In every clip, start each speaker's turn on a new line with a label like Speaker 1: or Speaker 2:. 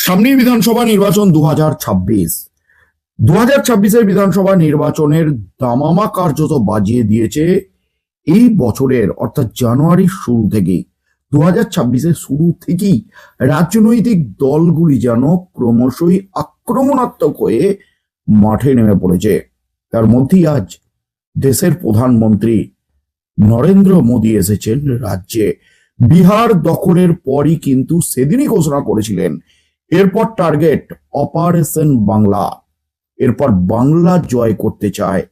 Speaker 1: সামনেই বিধানসভা নির্বাচন 2026 বিধানসভা নির্বাচনের দামামা কার্যত বাজিয়ে দিয়েছে এই বছরের অর্থাৎ জানুয়ারির শুরু থেকেই। 2026 শুরু থেকেই রাজনৈতিক দলগুলি যেন ক্রমশই আক্রমণাত্মক হয়ে মাঠে নেমে পড়েছে। তার মধ্যেই আজ দেশের প্রধানমন্ত্রী নরেন্দ্র মোদী এসেছেন রাজ্যে। বিহার দখলের পরই কিন্তু সেদিনই ঘোষণা করেছিলেন এরপর টার্গেট অপারেশন বাংলা, এরপর বাংলা জয় করতে চায়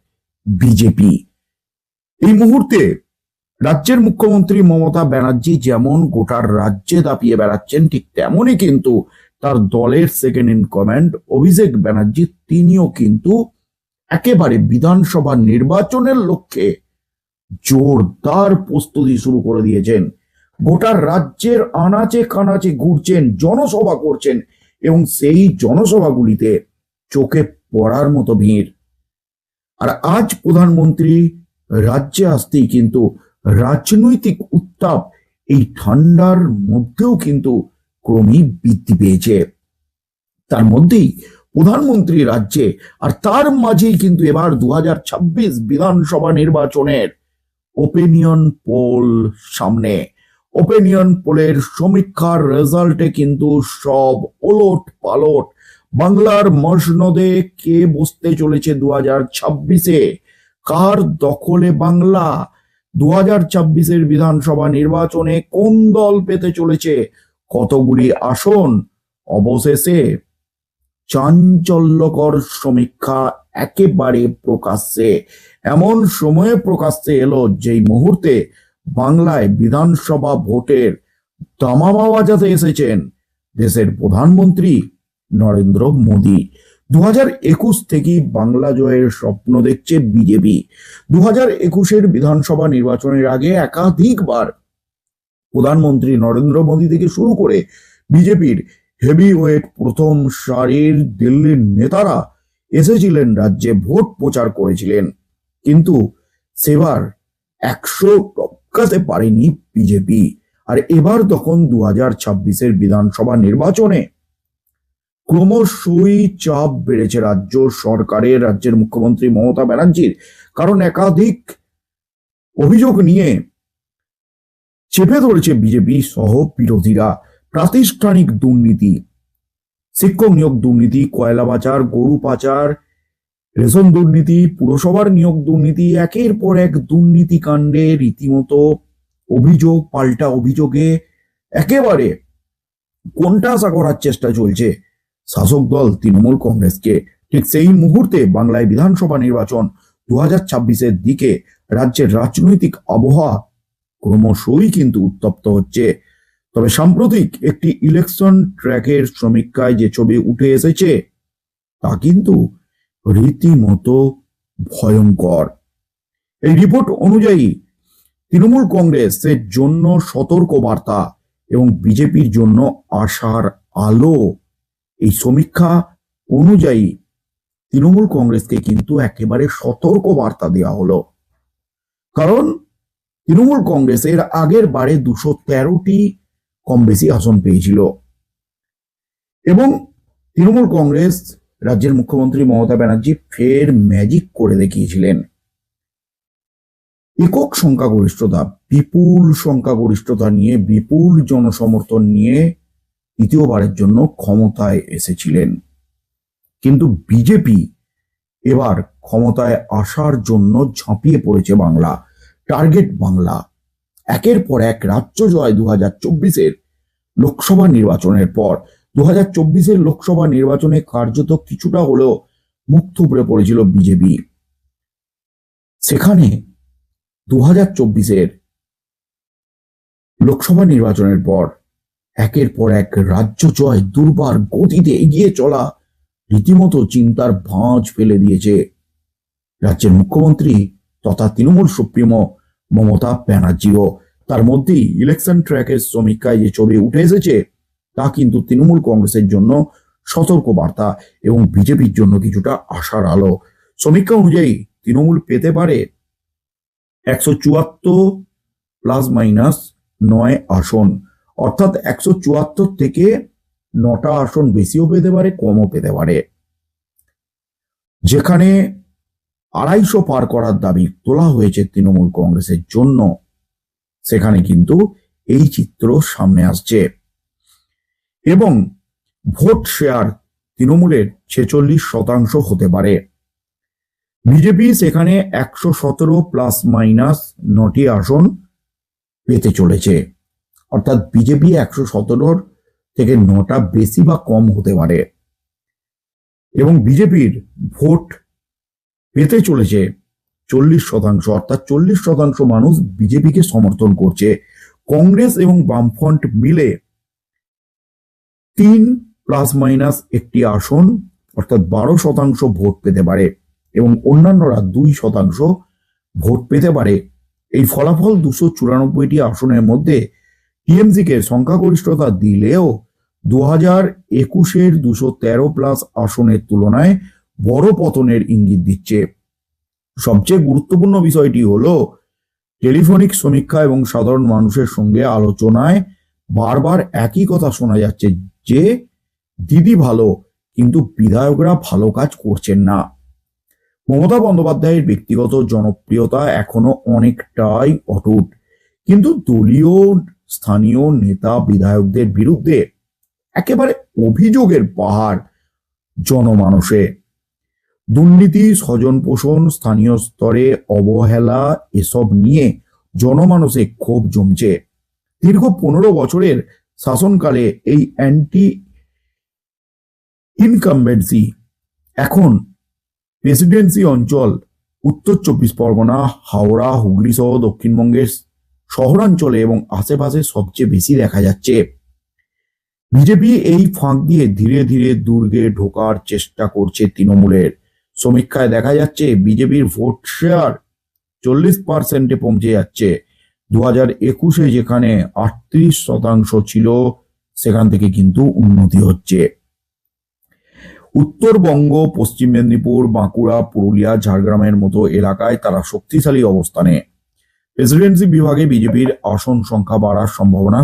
Speaker 1: বিজেপি। এই মুহূর্তে রাজ্যের মুখ্যমন্ত্রী মমতা ব্যানার্জি যেমন গোটার রাজ্যে দাপিয়ে বেড়াচ্ছেন, ঠিক তেমনই কিন্তু তার দলের second in command Abhishek Banerjee তিনিও কিন্তু একেবারে বিধানসভা নির্বাচনের লক্ষ্যে জোরদার প্রস্তুতি শুরু করে দিয়েছেন। গোটা রাজ্যের আনাচে কানাচে ঘুরছেন, জনসভা করছেন এবং সেই জনসভাগুলিতে চোখে পড়ার মতো ভিড়। আর আজ প্রধানমন্ত্রী রাজ্যে আসতেই কিন্তু রাজনৈতিক উত্তাপ এই ঠান্ডার মধ্যেও কিন্তু ক্রমেই বৃদ্ধি পেয়েছে। তার মধ্যেই প্রধানমন্ত্রী রাজ্যে, আর তার মাঝেই কিন্তু এবার 2026 বিধানসভা নির্বাচনের ওপিনিয়ন পোল সামনে। ওপিনিয়ন পোলের সমীক্ষার রেজাল্টে কিন্তু সব ওলট পালট। বাংলার মসনদে কে বসতে চলেছে 2026-এ, কার দখলে বাংলা, 2026 বিধানসভা নির্বাচনে কোন দল পেতে চলেছে কতগুলি আসন। অবশেষে চাঞ্চল্যকর সমীক্ষা একেবারে প্রকাশ্যে, এমন সময়ে প্রকাশ্যে এলো যেই মুহূর্তে বাংলায় বিধানসভা ভোটের দামামা বাজাতে এসেছেন দেশের প্রধানমন্ত্রী নরেন্দ্র মোদী। 2021 থেকেই বাংলা জয়ের স্বপ্ন দেখছে বিজেপি। 2021 বিধানসভা নির্বাচনের আগে একাধিকবার প্রধানমন্ত্রী নরেন্দ্র মোদী থেকে শুরু করে বিজেপির হেভিওয়েট প্রথম সারির দিল্লির নেতারা এসেছিলেন রাজ্যে, ভোট প্রচার করেছিলেন, কিন্তু সেবার 100 টপকাতে পারেনি বিজেপি। আর এবার তখন 2026 বিধানসভা নির্বাচনে ক্রমশই চাপ বেড়েছে রাজ্য সরকারের, রাজ্যের মুখ্যমন্ত্রী মমতা ব্যানার্জির। কারণ একাধিক অভিযোগ নিয়ে চেপে ধরেছে বিজেপি সহ বিরোধীরা। প্রাতিষ্ঠানিক দুর্নীতি, শিক্ষক নিয়োগ দুর্নীতি, কয়লা পাচার, গরু পাচার, রেশন দুর্নীতি, পুরসভার নিয়োগ দুর্নীতি, একের পর এক দুর্নীতি কাণ্ডে রীতিমতো অভিযোগ পাল্টা অভিযোগে একেবারে কোণঠাসা করার চেষ্টা চলছে শাসক দল তৃণমূল কংগ্রেসকে। ঠিক সেই মুহূর্তে বাংলায় বিধানসভা নির্বাচন 2026-এর দিকে রাজ্যের রাজনৈতিক আবহাওয়া ক্রমশই কিন্তু উত্তপ্ত হচ্ছে। তবে সাম্প্রতিক একটি ইলেকশন ট্র্যাকের সমীক্ষায় যে ছবি উঠে এসেছে তা কিন্তু রীতিমতো ভয়ঙ্কর। এই রিপোর্ট অনুযায়ী তৃণমূল কংগ্রেসের জন্য সতর্ক বার্তা এবং বিজেপির জন্য আশার আলো। এই সমীক্ষা অনুযায়ী তৃণমূল কংগ্রেসকে কিন্তু একেবারে সতর্ক বার্তা দেওয়া হলো। কারণ তৃণমূল কংগ্রেসের আগের বারে 213টি কম বেশি আসন পেয়েছিল এবং তৃণমূল কংগ্রেস রাজ্যের মুখ্যমন্ত্রী মমতা ব্যানার্জি ফের ম্যাজিক করে দেখিয়েছিলেন। একক সংখ্যাগরিষ্ঠতা, বিপুল সংখ্যাগরিষ্ঠতা নিয়ে, বিপুল জনসমর্থন নিয়ে তৃতীয়বারের জন্য ক্ষমতায় এসেছিলেন। কিন্তু বিজেপি এবার ক্ষমতায় আসার জন্য ঝাঁপিয়ে পড়েছে বাংলা, টার্গেট বাংলা। একের পর এক রাজ্য জয় 2024 লোকসভা নির্বাচনের পর। 2024 লোকসভা নির্বাচনে কার্যত কিছুটা হলেও মুখ থুবড়ে পড়েছিল বিজেপি। সেখানে 2024 লোকসভা নির্বাচনের পর একের পর এক রাজ্য জয়, দুর্বার গতিতে এগিয়ে চলা রীতিমতো চিন্তার ভাঁজ ফেলে দিয়েছে রাজ্যের মুখ্যমন্ত্রী তথা তৃণমূল সুপ্রিমো মমতা ব্যানার্জিও। তার মধ্যেই ইলেকশন ট্র্যাকের সমীক্ষায় যে ছবি উঠে এসেছে তা কিন্তু তৃণমূল কংগ্রেসের জন্য সতর্ক বার্তা এবং বিজেপির জন্য কিছুটা আশার আলো। সমীক্ষা অনুযায়ী তৃণমূল পেতে পারে 174 ± 9 আসন, অর্থাৎ 174 থেকে 9টা আসন বেশিও পেতে পারে, কমও পেতে পারে। যেখানে 250 পার করার দাবি তোলা হয়েছে তৃণমূল কংগ্রেসের জন্য, সেখানে কিন্তু এই চিত্র সামনে আসছে। এবং ভোট শেয়ার তৃণমূলের 46% হতে পারে। বিজেপি সেখানে 117 প্লাস মাইনাস 9টি আসন পেতে চলেছে, অর্থাৎ বিজেপি 117 থেকে 9টা বেশি বা কম হতে পারে। এবং বিজেপির ভোট পেতে চলেছে 40%, অর্থাৎ 40% মানুষ বিজেপিকে সমর্থন করছে। কংগ্রেস এবং বামফ্রন্ট মিলে 3 প্লাস মাইনাস একটি আসন, অর্থাৎ 12% ভোট পেতে পারে এবং অন্যান্যরা 2% ভোট পেতে পারে। এই ফলাফল 294টি আসনের মধ্যে টিএমসিকে সংখ্যাগরিষ্ঠতা দিলেও 2021-এর 213 প্লাস আসনের তুলনায় বড় পতনের ইঙ্গিত দিচ্ছে। সবচেয়ে গুরুত্বপূর্ণ বিষয়টি হলো টেলিফোনিক সমীক্ষা এবং সাধারণ মানুষের সঙ্গে আলোচনায় বারবার একই কথা শোনা যাচ্ছে যে দিদি ভালো, কিন্তু বিধায়করা ভালো কাজ করছেন না। মমতা বন্দ্যোপাধ্যায়ের ব্যক্তিগত জনপ্রিয়তা এখনো অনেকটাই অটুট, কিন্তু দলীয় স্থানীয় নেতা বিধায়কদের বিরুদ্ধে একেবারে অভিযোগের পাহাড় জনমানসে। দুর্নীতি, স্বজন পোষণ, স্থানীয় স্তরে অবহেলা, এসব নিয়ে জনমানসে ক্ষোভ জমছে। দীর্ঘ 15 বছরের শাসনকালে এই অ্যান্টি ইনকামবেন্সি এখন প্রেসিডেন্সি অঞ্চল, উত্তর 24 পরগনা, হাওড়া, হুগলি সহ দক্ষিণবঙ্গের শহরাঞ্চলে এবং আশেপাশে সবচেয়ে বেশি দেখা যাচ্ছে। বিজেপি এই ফাঁক দিয়ে ধীরে ধীরে দুর্গে ঢোকার চেষ্টা করছে তৃণমূলের। সমীক্ষায় দেখা যাচ্ছে বিজেপির ভোট শেয়ার 40%-এ পৌঁছে যাচ্ছে। 2021-এ যেখানে 38% ছিল, সেখান থেকে কিন্তু উন্নতি হচ্ছে। উত্তরবঙ্গ, পশ্চিম মেদিনীপুর, বাঁকুড়া, পুরুলিয়া, ঝাড়গ্রামের মতো এলাকায় তারা শক্তিশালী অবস্থানে। প্রেসিডেন্সি বিভাগে বিজেপির আসন সংখ্যা বাড়ার সম্ভাবনা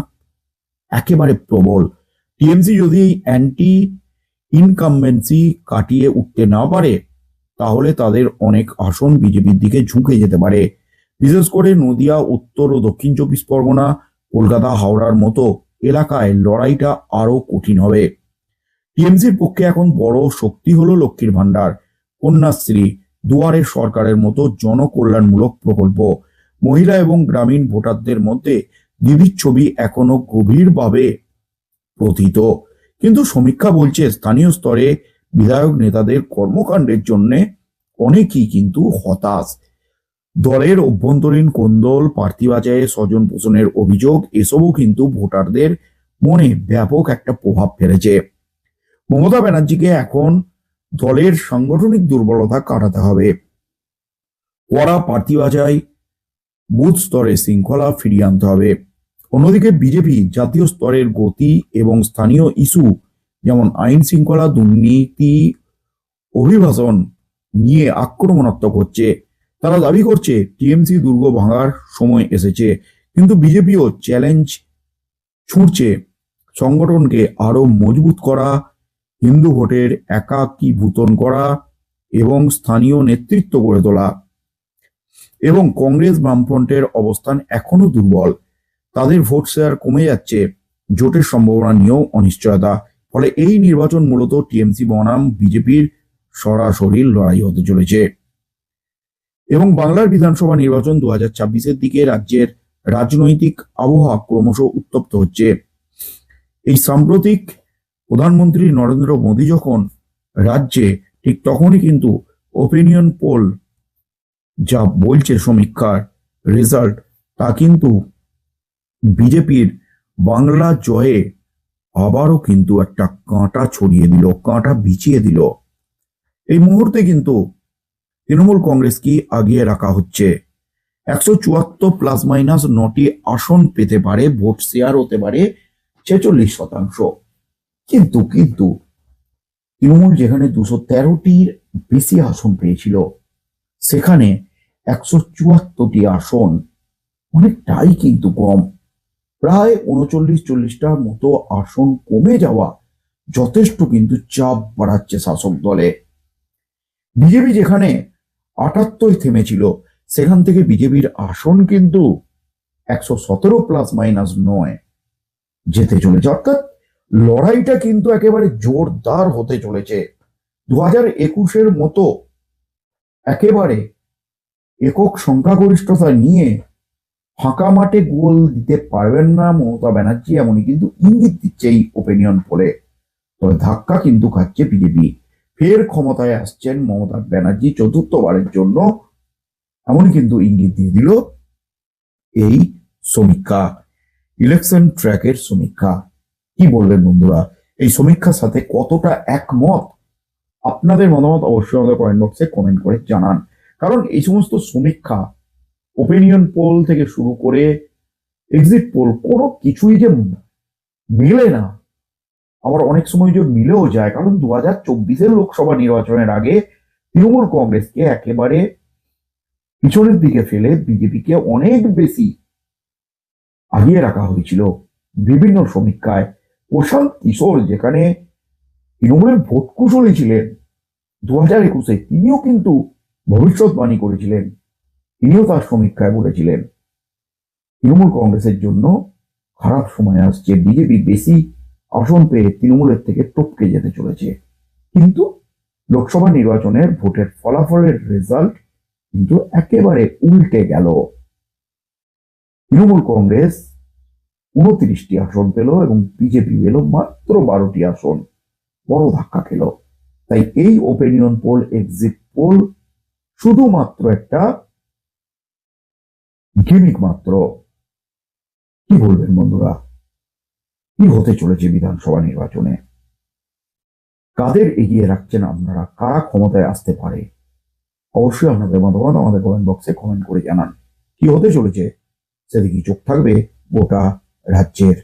Speaker 1: একেবারে প্রবল। টিএমসি যদি অ্যান্টি ইনকামবেন্সি কাটিয়ে উঠতে না পারে, তাহলে তাদের অনেক আসন বিজেপির দিকে ঝুঁকে যেতে পারে। বিশেষ করে নদিয়া, উত্তর ও দক্ষিণ 24 পরগনা, কলকাতা, হাওড়ার মতো এলাকায় লড়াইটা আরো কঠিন হবে। টিএমসির পক্ষে এখন বড় শক্তি হলো লক্ষ্মীর ভান্ডার, কন্যাশ্রী, দুয়ারের সরকারের মতো জনকল্যাণমূলক প্রকল্প। মহিলা এবং গ্রামীণ ভোটারদের মধ্যে দিদির ছবি এখনো গভীরভাবে প্রথিত। কিন্তু সমীক্ষা বলছে স্থানীয় স্তরে বিধায়ক নেতাদের কর্মকাণ্ডের জন্য অনেকেই কিন্তু হতাশ। দলের অভ্যন্তরীণ কোন্দল, প্রার্থী বাছাইয়ে স্বজন পোষণের অভিযোগ, এসবও কিন্তু ভোটারদের মনে ব্যাপক একটা প্রভাব ফেলেছে। মমতা ব্যানার্জিকে এখন দলের সাংগঠনিক দুর্বলতা কাটাতে হবে। কড়া প্রার্থী বাছাই, বুথ স্তরে শৃঙ্খলা ফিরিয়ে আনতে হবে। অন্যদিকে বিজেপি জাতীয় স্তরের গতি এবং স্থানীয় ইস্যু যেমন আইন শৃঙ্খলা, দুর্নীতি, অভিবাসন নিয়ে আক্রমণাত্মক হচ্ছে। তারা দাবি করছে টিএমসি দুর্গ ভাঙার সময় এসেছে, কিন্তু বিজেপিও চ্যালেঞ্জ ছুঁড়ছে সংগঠনকে আরো মজবুত করা, হিন্দু ভোটের একাকীভূতন করা এবং স্থানীয় নেতৃত্ব গড়ে তোলা। এবং কংগ্রেস বামফ্রন্টের অবস্থান এখনো দুর্বল, তাদের ভোট শেয়ার কমে যাচ্ছে, জোটের সম্ভাবনা নিয়েও অনিশ্চয়তা। ফলে এই নির্বাচন মূলত টিএমসি বনাম বিজেপির সরাসরি লড়াই হতে চলেছে। এবং বাংলার বিধানসভা নির্বাচন 2026-এর দিকে রাজ্যের রাজনৈতিক আবহাওয়া ক্রমশ উত্তপ্ত হচ্ছে। এই সাম্প্রতিক প্রধানমন্ত্রী নরেন্দ্র মোদী যখন রাজ্যে, ঠিক তখনই কিন্তু ওপিনিয়ন পোল যা বলছে, সমীক্ষার রেজাল্ট, তা কিন্তু বিজেপির বাংলা জয়ে আবারও কিন্তু একটা কাঁটা ছড়িয়ে দিল, কাঁটা বিছিয়ে দিল। এই মুহূর্তে কিন্তু তৃণমূল কংগ্রেসকে আগিয়ে রাখা হচ্ছে। 174 প্লাস মাইনাস 9টি আসন পেতে পারে, ভোট শেয়ার হতে পারে 46%। কিন্তু কিন্তু তৃণমূল যেখানে 213টির বেশি আসন পেয়েছিল, সেখানে 174টি আসন অনেকটাই কিন্তু কম। প্রায় 39-40টার মতো আসন কমে যাওয়া যথেষ্ট কিন্তু চাপ বাড়াচ্ছে শাসক দলে। বিজেপি যেখানে 78 থেমেছিল, সেখান থেকে বিজেপির আসন কিন্তু 117 প্লাস মাইনাস 9 যেতে চলেছে। অর্থাৎ লড়াইটা কিন্তু একেবারে জোরদার হতে চলেছে। 2021-এর মতো একেবারে একক সংখ্যাগরিষ্ঠতা নিয়ে ফাঁকা মাঠে গোল দিতে পারবেন না মমতা ব্যানার্জি, এমনই কিন্তু ইঙ্গিত দিচ্ছে এই ওপিনিয়ন পোলে। তবে ধাক্কা কিন্তু খাচ্ছে বিজেপি। ফের ক্ষমতায় আসছেন মমতা ব্যানার্জি চতুর্থবারের জন্য, এমনই কিন্তু ইঙ্গিত দিয়ে দিল এই সমীক্ষা, ইলেকশন ট্র্যাকের সমীক্ষা। কি বলবেন বন্ধুরা, এই সমীক্ষার সাথে কতটা একমত? আপনাদের মতামত অবশ্যই আমাদের কমেন্ট বক্সে কমেন্ট করে জানান। কারণ এই সমস্ত সমীক্ষা, ওপিনিয়ন পোল থেকে শুরু করে এক্সিট পোল, কোনো কিছুই যে মিলে না, আবার অনেক সময় যে মিলেও যায়। কারণ 2024-এর লোকসভা নির্বাচনের আগে তৃণমূল কংগ্রেসকে একেবারে পিছনের দিকে ফেলে বিজেপিকে অনেক বেশি আগিয়ে রাখা হয়েছিল বিভিন্ন সমীক্ষায়। প্রশান্ত কিশোর যেখানে তৃণমূলের ভোট কুশলী ছিলেন 2021-এ, তিনিও কিন্তু ভবিষ্যৎবাণী করেছিলেন। তিনিও তার সমীক্ষায় বলেছিলেন তৃণমূল কংগ্রেসের জন্য খারাপ সময় আসছে, বিজেপি বেশি আসন পেয়ে তৃণমূলের থেকে টপকে যেতে চলেছে। কিন্তু লোকসভা নির্বাচনের ভোটের ফলাফলের রেজাল্ট কিন্তু একেবারে উল্টে গেল। তৃণমূল কংগ্রেস 29টি আসন পেল এবং বিজেপি পেল মাত্র 12টি আসন। বড় ধাক্কা খেল। তাই এই ওপিনিয়ন পোল, এক্সিট পোল শুধুমাত্র একটা গিমিক মাত্র। কি বলবেন বন্ধুরা, কি হতে চলেছে বিধানসভা নির্বাচনে? কাদের এগিয়ে রাখছেন আপনারা? কারা ক্ষমতায় আসতে পারে? অবশ্যই আপনাদের মতামত আমাদের কমেন্ট বক্সে কমেন্ট করে জানান। কি হতে চলেছে সেদিকে চোখ থাকবে গোটা রাজ্যের।